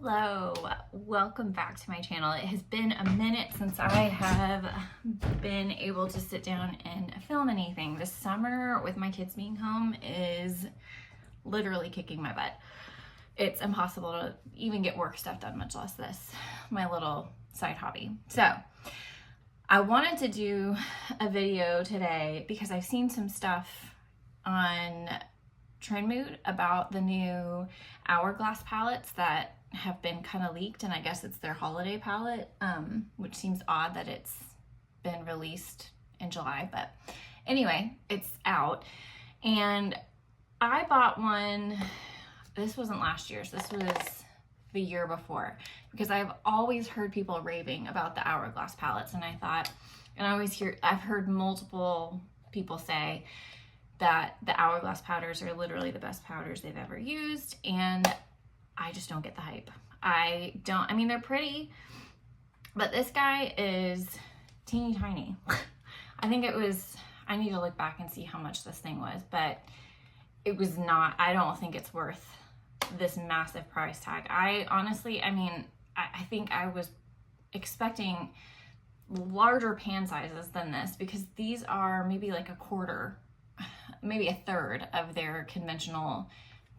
Hello, welcome back to my channel. It has been a minute since I have been able to sit down and film anything. This summer with my kids being home is literally kicking my butt. It's impossible to even get work stuff done, much less this, my little side hobby. So I wanted to do a video today because I've seen some stuff on Trendmood about the new Hourglass palettes that have been kind of leaked, and I guess it's their holiday palette, which seems odd that it's been released in July, but anyway, it's out. And I bought one, this wasn't last year's, this was the year before, because I've always heard people raving about the Hourglass palettes, and I thought, and I've heard multiple people say that the Hourglass powders are literally the best powders they've ever used, and I just don't get the hype. I mean, they're pretty, but this guy is teeny tiny. I think it was, I need to look back and see how much this thing was, but it was not, I don't think it's worth this massive price tag. I think I was expecting larger pan sizes than this, because these are maybe like a quarter, maybe a third of their conventional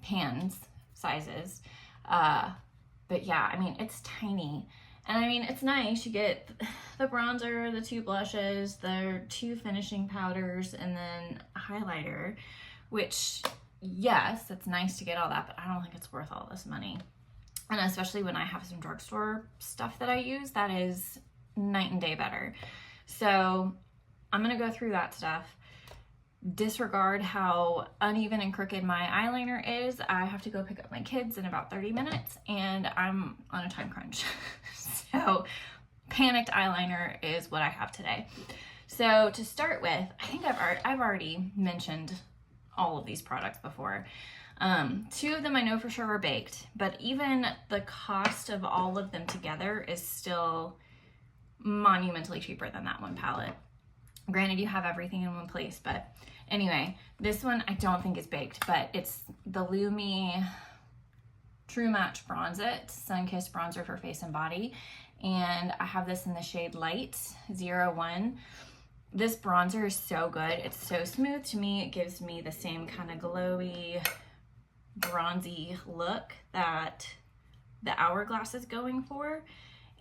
pans sizes. But yeah, I mean, it's tiny, and I mean, it's nice. You get the bronzer, the two blushes, the two finishing powders, and then a highlighter, which, yes, it's nice to get all that, but I don't think it's worth all this money. And especially when I have some drugstore stuff that I use, that is night and day better. So I'm gonna go through that stuff. Disregard how uneven and crooked my eyeliner is. I have to go pick up my kids in about 30 minutes, and I'm on a time crunch. So panicked eyeliner is what I have today. So to start with, I think I've already mentioned all of these products before. Two of them I know for sure are baked, but even the cost of all of them together is still monumentally cheaper than that one palette. Granted, you have everything in one place, but anyway, this one I don't think is baked, but it's the Lumi True Match Bronze It Sun-Kissed Bronzer for face and body, and I have this in the shade Light 01. This bronzer is so good. It's so smooth. To me, it gives me the same kind of glowy, bronzy look that the Hourglass is going for,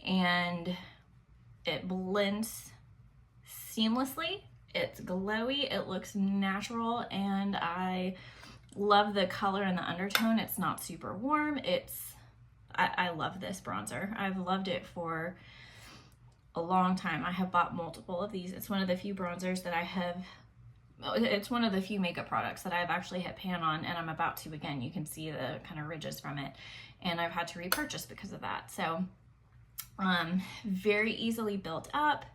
and it blends seamlessly. It's glowy, it looks natural, and I love the color and the undertone. It's not super warm. I love this bronzer. I've loved it for a long time. I have bought multiple of these. It's one of the few bronzers that it's one of the few makeup products that I've actually hit pan on, and I'm about to again. You can see the kind of ridges from it, and I've had to repurchase because of that. So very easily built up,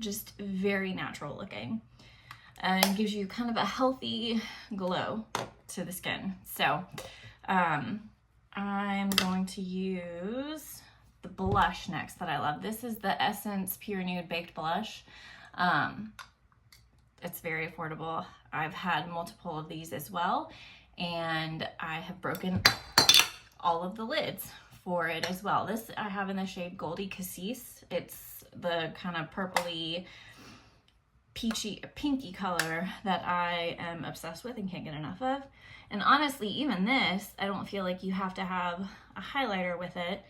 just very natural looking, and gives you kind of a healthy glow to the skin. So I'm going to use the blush next that I love. This is the Essence Pure Nude Baked Blush. It's very affordable. I've had multiple of these as well, and I have broken all of the lids for it as well. This I have in the shade Goldie Cassis. It's the kind of purpley, peachy, pinky color that I am obsessed with and can't get enough of. And honestly, even this, I don't feel like you have to have a highlighter with it,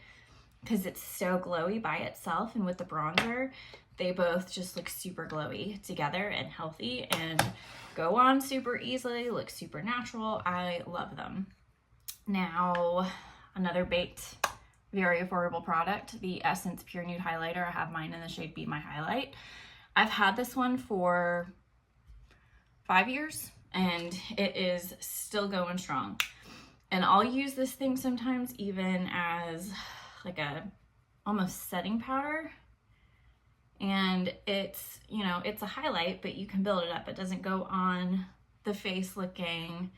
because it's so glowy by itself, and with the bronzer, they both just look super glowy together and healthy and go on super easily, look super natural. I love them. Now, another baked, very affordable product, the Essence Pure Nude Highlighter. I have mine in the shade Be My Highlight. I've had this one for 5 years, and it is still going strong. And I'll use this thing sometimes even as like a almost setting powder. And it's, you know, it's a highlight, but you can build it up. It doesn't go on the face looking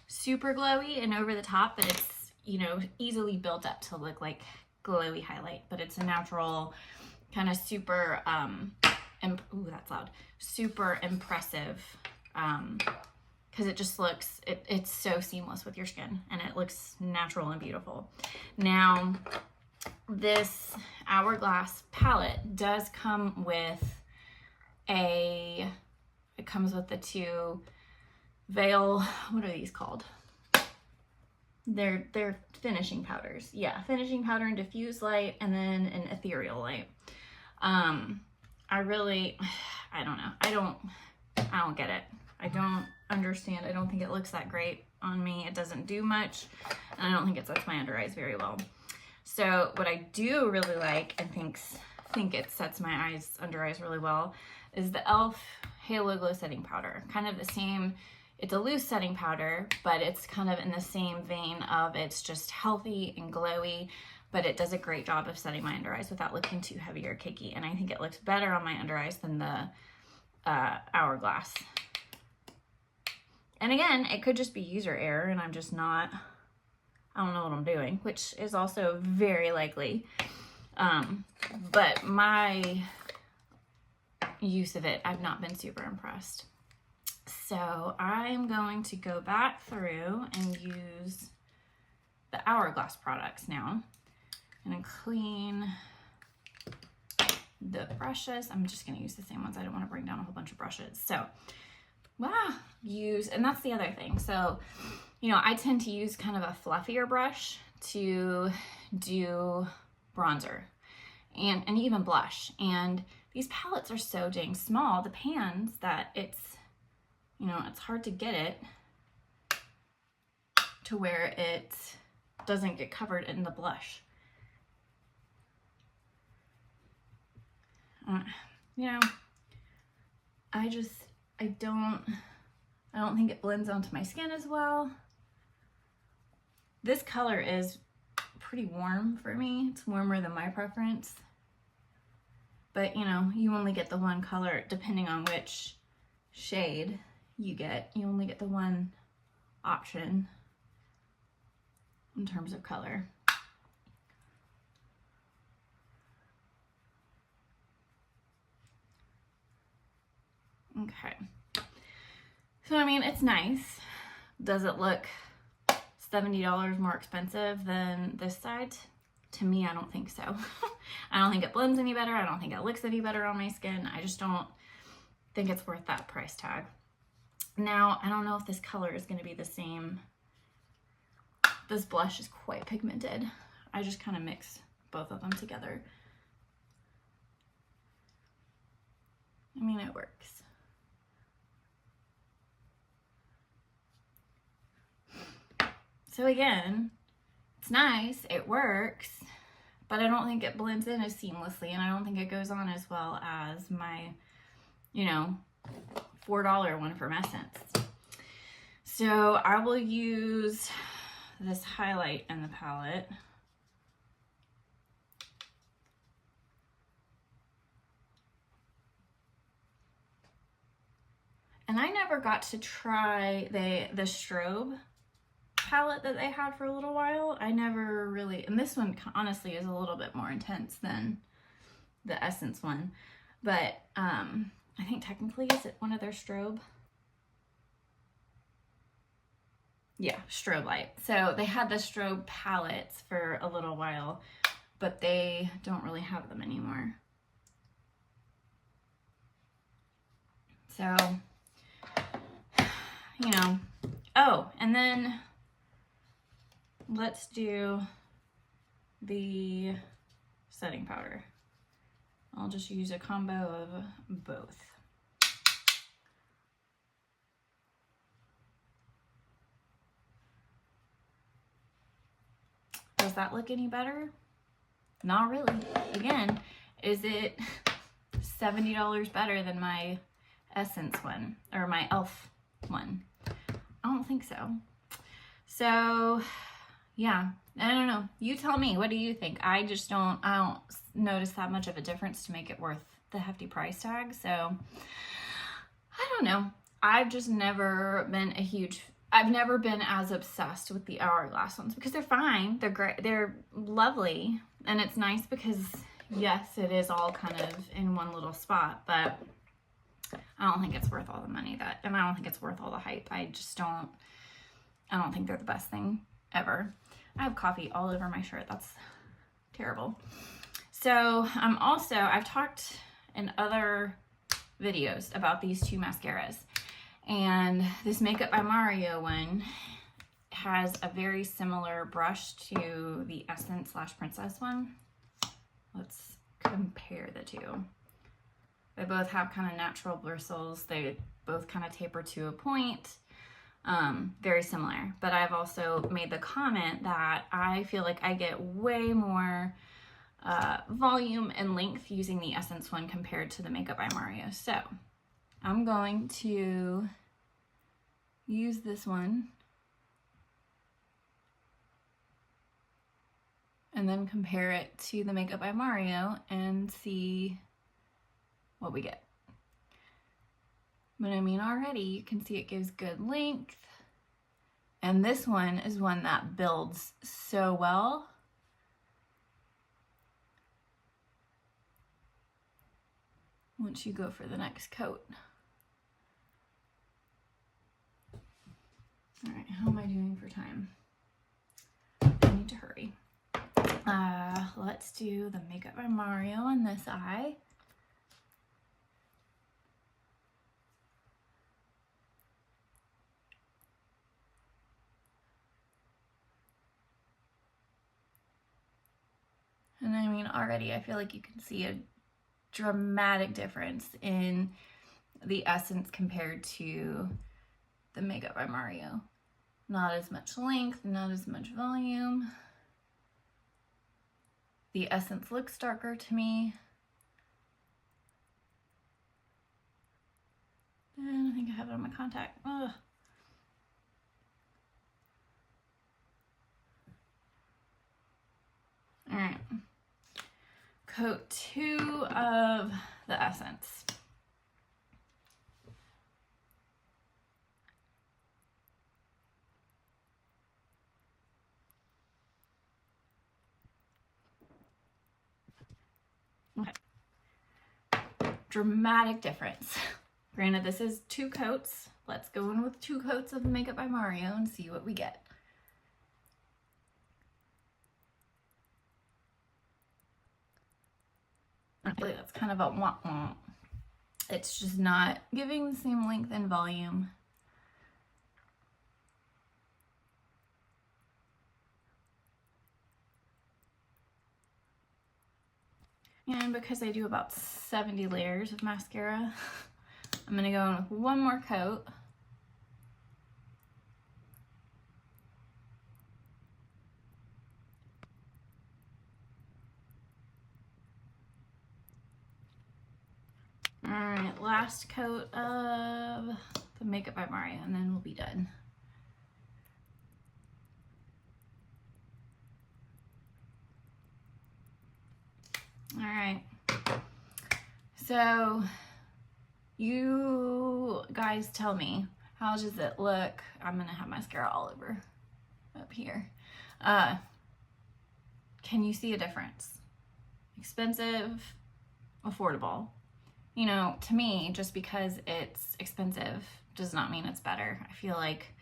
super glowy and over the top, but it's, you know, easily built up to look like glowy highlight, but it's a natural kind of super ooh, that's loud, super impressive because it just looks, it's so seamless with your skin and it looks natural and beautiful. Now, this Hourglass palette does come with it comes with the two veil, what are these called? They're finishing powders. Yeah, finishing powder and diffuse light, and then an ethereal light. I don't know. I don't get it. I don't understand. I don't think it looks that great on me. It doesn't do much, and I don't think it sets my under eyes very well. So what I do really like and think it sets my under eyes really well is the e.l.f. Halo Glow Setting Powder. Kind of the same. It's a loose setting powder, but it's kind of in the same vein of it's just healthy and glowy, but it does a great job of setting my under eyes without looking too heavy or cakey. And I think it looks better on my under eyes than the Hourglass. And again, it could just be user error and I'm just not, I don't know what I'm doing, which is also very likely. But my use of it, I've not been super impressed. So I'm going to go back through and use the Hourglass products now and clean the brushes. I'm just going to use the same ones. I don't want to bring down a whole bunch of brushes. So and that's the other thing. So, you know, I tend to use kind of a fluffier brush to do bronzer and even blush. And these palettes are so dang small, the pans, that it's, you know, it's hard to get it to where it doesn't get covered in the blush. You know, I don't think it blends onto my skin as well. This color is pretty warm for me. It's warmer than my preference. But, you know, you only get the one color depending on which shade you get. You only get the one option in terms of color. Okay. So, I mean, it's nice. Does it look $70 more expensive than this side? To me, I don't think so. I don't think it blends any better. I don't think it looks any better on my skin. I just don't think it's worth that price tag. Now, I don't know if this color is going to be the same. This blush is quite pigmented. I just kind of mix both of them together. I mean, it works. So again, it's nice, it works, but I don't think it blends in as seamlessly, and I don't think it goes on as well as my, you know, $4 one from Essence. So I will use this highlight in the palette. And I never got to try the strobe palette that they had for a little while. I never really, and this one honestly is a little bit more intense than the Essence one, but I think technically, is it one of their strobe? Yeah, strobe light. So they had the strobe palettes for a little while, but they don't really have them anymore. So, you know, oh, and then let's do the setting powder. I'll just use a combo of both. Does that look any better? Not really. Again, is it $70 better than my Essence one or my e.l.f. one? I don't think so. So yeah, I don't know. You tell me, what do you think? I don't notice that much of a difference to make it worth the hefty price tag. So I don't know. I've just never been I've never been as obsessed with the Hourglass ones because they're fine. They're great. They're lovely. And it's nice because yes, it is all kind of in one little spot, but I don't think it's worth all the money and I don't think it's worth all the hype. I don't think they're the best thing ever. I have coffee all over my shirt. That's terrible. So I've talked in other videos about these two mascaras, and this Makeup by Mario one has a very similar brush to the Essence / Princess one. Let's compare the two. They both have kind of natural bristles. They both kind of taper to a point. Very similar. But I've also made the comment that I feel like I get way more volume and length using the Essence one compared to the Makeup by Mario. So I'm going to use this one and then compare it to the Makeup by Mario and see what we get. But I mean, already you can see it gives good length. And this one is one that builds so well. Once you go for the next coat. All right, how am I doing for time? I need to hurry. Let's do the Makeup by Mario on this eye. And I mean, already I feel like you can see a dramatic difference in the Essence compared to the Makeup by Mario. Not as much length, not as much volume. The Essence looks darker to me. And I think I have it on my contact. Ugh. All right. Coat 2 of the Essence. Okay. Dramatic difference. Granted, this is 2 coats. Let's go in with 2 coats of the Makeup by Mario and see what we get. Actually, that's kind of a womp-womp. It's just not giving the same length and volume. And because I do about 70 layers of mascara, I'm going to go in with one more coat. Alright, last coat of the Makeup by Mario, and then we'll be done. Alright, so you guys tell me, how does it look? I'm going to have mascara all over up here. Can you see a difference? Expensive, affordable. You know, to me, just because it's expensive does not mean it's better. I feel like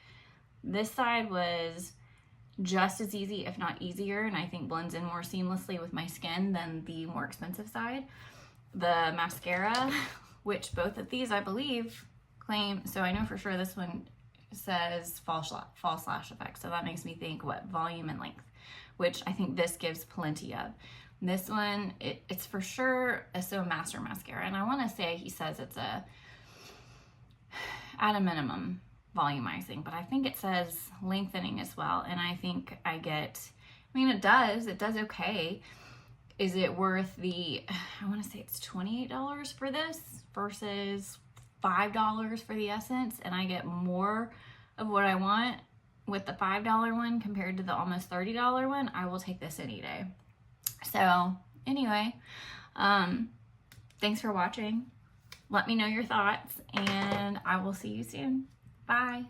this side was just as easy, if not easier, and I think blends in more seamlessly with my skin than the more expensive side. The mascara, which both of these I believe claim, so I know for sure this one says false lash effect, so that makes me think what volume and length, which I think this gives plenty of. This one, it's for sure a So Master mascara, and I want to say he says it's at a minimum volumizing, but I think it says lengthening as well, and I think I get, I mean, it does okay. Is it worth the, I want to say it's $28 for this versus $5 for the Essence, and I get more of what I want with the $5 one compared to the almost $30 one. I will take this any day. So anyway, thanks for watching. Let me know your thoughts, and I will see you soon. Bye.